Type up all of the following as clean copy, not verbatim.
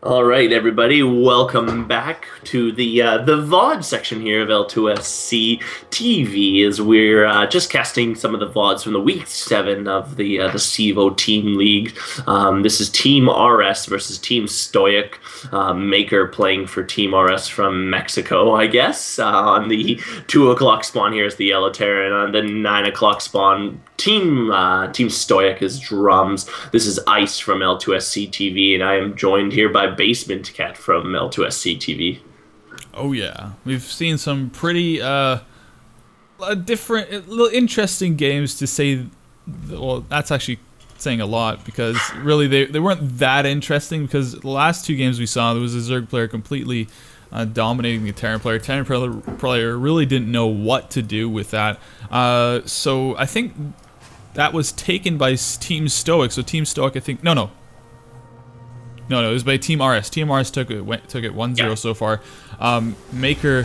All right, everybody, welcome back to the VOD section here of L2SC TV, as we're just casting some of the VODs from the week 7 of the CEVO Team League. This is Team RS versus Team Stoic. Maker playing for Team RS from Mexico, I guess. On the 2 o'clock spawn here is the Yellow Terror, and on the 9 o'clock spawn, Team Stoic is Drumz. This is Ice from L2SC TV, and I am joined here by Basement Cat from L2SC TV. Oh yeah, we've seen some pretty different, interesting games to say. Well, that's actually saying a lot, because really they weren't that interesting, because the last 2 games we saw, there was a Zerg player completely dominating the Terran player. Terran player really didn't know what to do with that. So I think that was taken by Team Stoic. So Team Stoic, I think, no, it was by Team RS. Team RS took it 1-0 so far. Maker,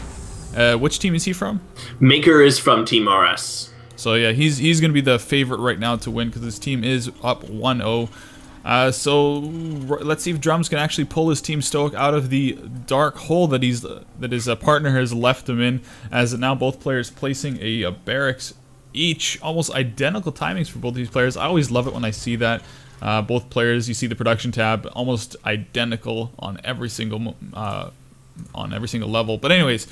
which team is he from? Maker is from Team RS. So yeah, he's going to be the favorite right now to win, because his team is up 1-0. So let's see if Drumz can actually pull his Team Stoic out of the dark hole that his partner has left him in, as now both players placing a barracks each. Almost identical timings for both these players. I always love it when I see that. Both players, you see the production tab, almost identical on every single level. But anyways,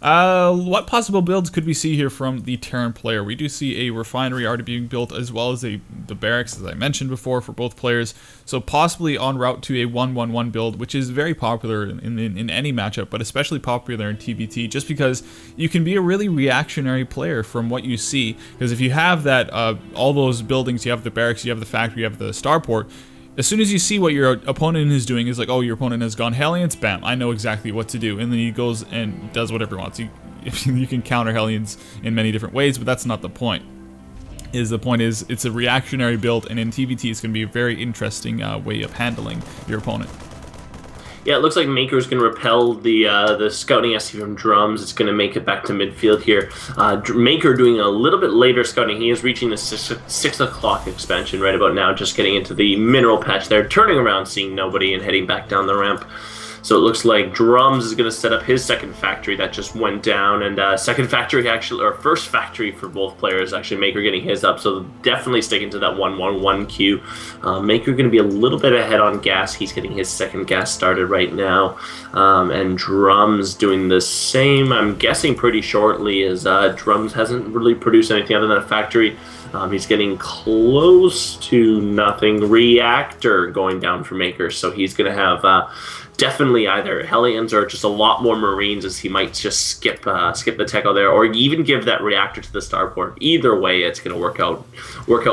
what possible builds could we see here from the Terran player? We do see a refinery already being built, as well as the barracks, as I mentioned before, for both players. So possibly en route to a 1-1-1 build, which is very popular in any matchup, but especially popular in TBT, just because you can be a really reactionary player from what you see. Because if you have that, all those buildings, you have the barracks, you have the factory, you have the starport. As soon as you see what your opponent is doing, is like, oh, your opponent has gone Hellions, bam, I know exactly what to do. And then he goes and does whatever he wants. You can counter Hellions in many different ways, but that's not the point. The point is, it's a reactionary build, and in TBT, it's going to be a very interesting way of handling your opponent. Yeah, it looks like Maker's going to repel the scouting SC from Drumz. It's going to make it back to midfield here. Maker doing a little bit later scouting. He is reaching the 6 o'clock expansion right about now, just getting into the mineral patch there, turning around, seeing nobody, and heading back down the ramp. So it looks like Drumz is going to set up his second factory that just went down, and second factory actually, or first factory for both players, actually Maker getting his up, so definitely sticking to that 1-1-1 queue. Maker going to be a little bit ahead on gas. He's getting his second gas started right now, and Drumz doing the same, I'm guessing pretty shortly, as Drumz hasn't really produced anything other than a factory. He's getting close to nothing. Reactor going down for Maker, so he's going to have definitely either Hellions or just a lot more Marines, as he might just skip the tech out there, or even give that reactor to the starport. Either way, it's going to work out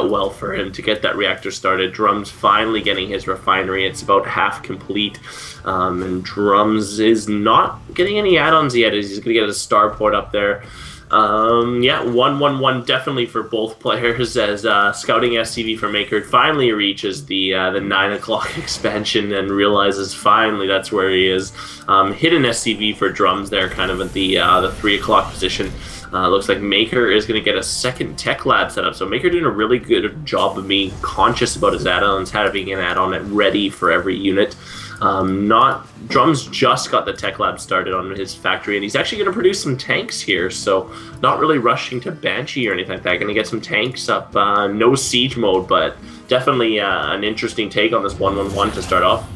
well for him to get that reactor started. Drumz finally getting his refinery. It's about half complete, and Drumz is not getting any add-ons yet, as he's going to get a starport up there. Yeah, 1-1-1 definitely for both players, as scouting SCV for Maker finally reaches the 9 o'clock expansion and realizes finally that's where he is. Hidden SCV for Drumz there, kind of at the 3 o'clock position. Looks like Maker is going to get a second tech lab set up. So Maker doing a really good job of being conscious about his add-ons, having an add-on ready for every unit. Drumz just got the tech lab started on his factory, and he's actually going to produce some tanks here, so not really rushing to Banshee or anything like that. Going to get some tanks up, no siege mode, but definitely an interesting take on this 1-1-1 to start off.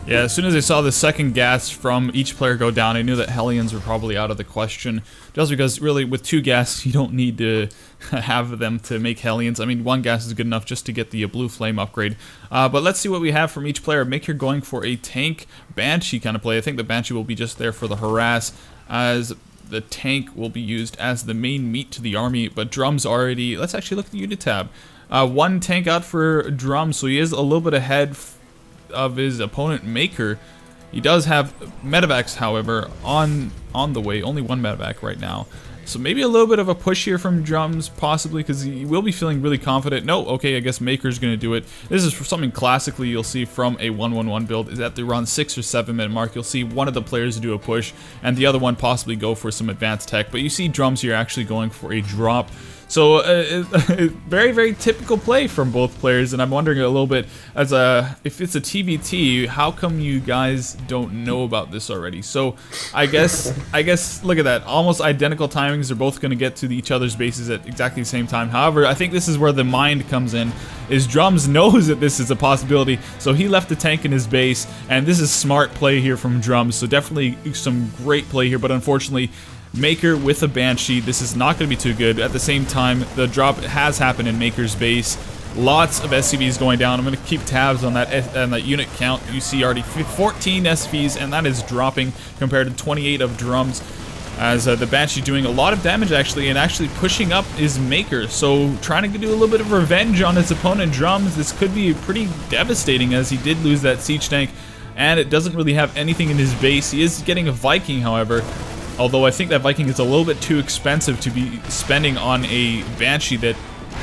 Yeah, as soon as I saw the second gas from each player go down, I knew that Hellions were probably out of the question. Just because, really, with 2 gas, you don't need to have them to make Hellions. I mean, 1 gas is good enough just to get the Blue Flame upgrade. But let's see what we have from each player. Maker going for a tank Banshee kind of play. I think the Banshee will be just there for the harass, as the tank will be used as the main meat to the army. But Drumz already... Let's actually look at the unit tab. 1 tank out for Drumz, so he is a little bit ahead of his opponent Maker. He does have medevacs, however, on the way. Only 1 medevac right now. So maybe a little bit of a push here from Drumz, possibly, because he will be feeling really confident. No, okay, I guess Maker's going to do it. This is something classically you'll see from a 1-1-1 build, is at the around 6 or 7 minute mark, you'll see one of the players do a push, and the other one possibly go for some advanced tech. But you see Drumz here actually going for a drop. So very, very typical play from both players, and I'm wondering a little bit, if it's a TBT, how come you guys don't know about this already? So I guess look at that, almost identical timings. They're both going to get to each other's bases at exactly the same time. However, I think this is where the mind comes in, is Drumz knows that this is a possibility, so he left the tank in his base, and this is smart play here from Drumz, so definitely some great play here, but unfortunately, Maker with a Banshee, this is not going to be too good. At the same time, the drop has happened in Maker's base. Lots of SCVs going down. I'm going to keep tabs on that unit count. You see already 14 SCVs, and that is dropping compared to 28 of Drumz. As the Banshee doing a lot of damage actually, and actually pushing up is Maker. So trying to do a little bit of revenge on his opponent Drumz. This could be pretty devastating, as he did lose that siege tank, and it doesn't really have anything in his base. He is getting a Viking, however. Although I think that Viking is a little bit too expensive to be spending on a Banshee that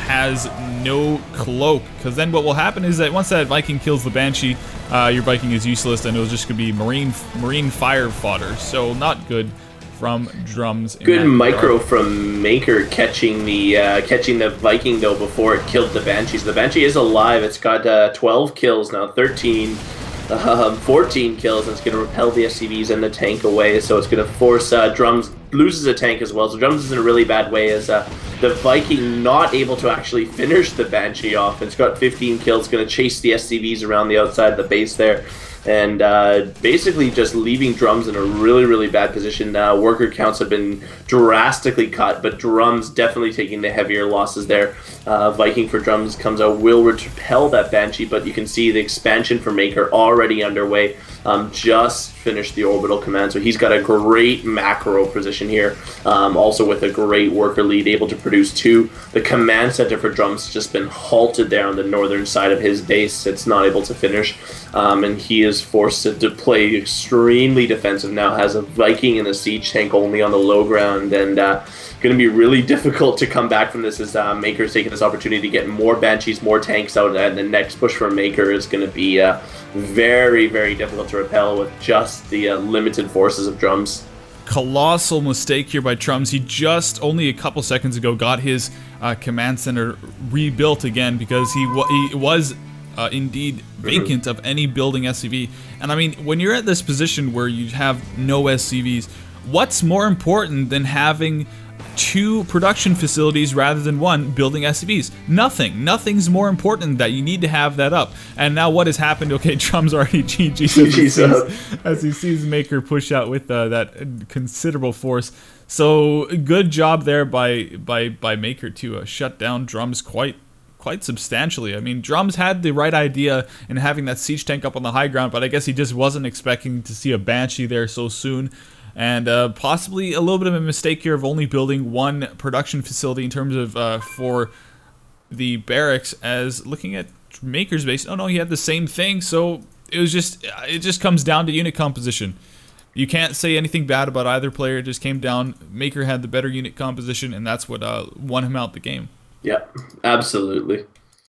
has no cloak. Because then what will happen is that once that Viking kills the Banshee, your Viking is useless, and it was just going to be marine fire fodder. So not good from Drumz. Good micro from Maker catching the Viking though before it killed the Banshee. So the Banshee is alive. It's got 12 kills now, 13. 14 kills, and it's going to repel the SCVs and the tank away, so it's going to force Drumz loses a tank as well, so Drumz is in a really bad way as the Viking not able to actually finish the Banshee off. It's got 15 kills, going to chase the SCVs around the outside of the base there, and basically just leaving Drumz in a really, really bad position. Worker counts have been drastically cut, but Drumz definitely taking the heavier losses there. Viking for Drumz comes out, will repel that Banshee, but you can see the expansion for Maker already underway. Just finished the orbital command, so he's got a great macro position here, also with a great worker lead, able to produce 2. The command center for Drumz has just been halted there on the northern side of his base. It's not able to finish, and he is forced to play extremely defensive now, has a Viking and a siege tank only on the low ground, and going to be really difficult to come back from this, as Maker's taking this opportunity to get more Banshees, more tanks out, and the next push for Maker is going to be very, very difficult to repel with just the limited forces of Drumz. Colossal mistake here by Drumz. He just only a couple seconds ago got his command center rebuilt again, because he was indeed vacant of any building SCV. And I mean, when you're at this position where you have no SCVs, what's more important than having 2 production facilities rather than 1 building SCVs? Nothing's more important. That you need to have that up. And now what has happened? Okay, Drumz already GG as he sees Maker push out with that considerable force. So good job there by Maker to shut down Drumz quite substantially. I mean, Drumz had the right idea in having that siege tank up on the high ground, but I guess he just wasn't expecting to see a Banshee there so soon. And possibly a little bit of a mistake here of only building 1 production facility in terms of for the barracks, as looking at Maker's base. Oh no, he had the same thing, so it just comes down to unit composition. You can't say anything bad about either player. It just came down. Maker had the better unit composition, and that's what won him out the game. Yeah, absolutely.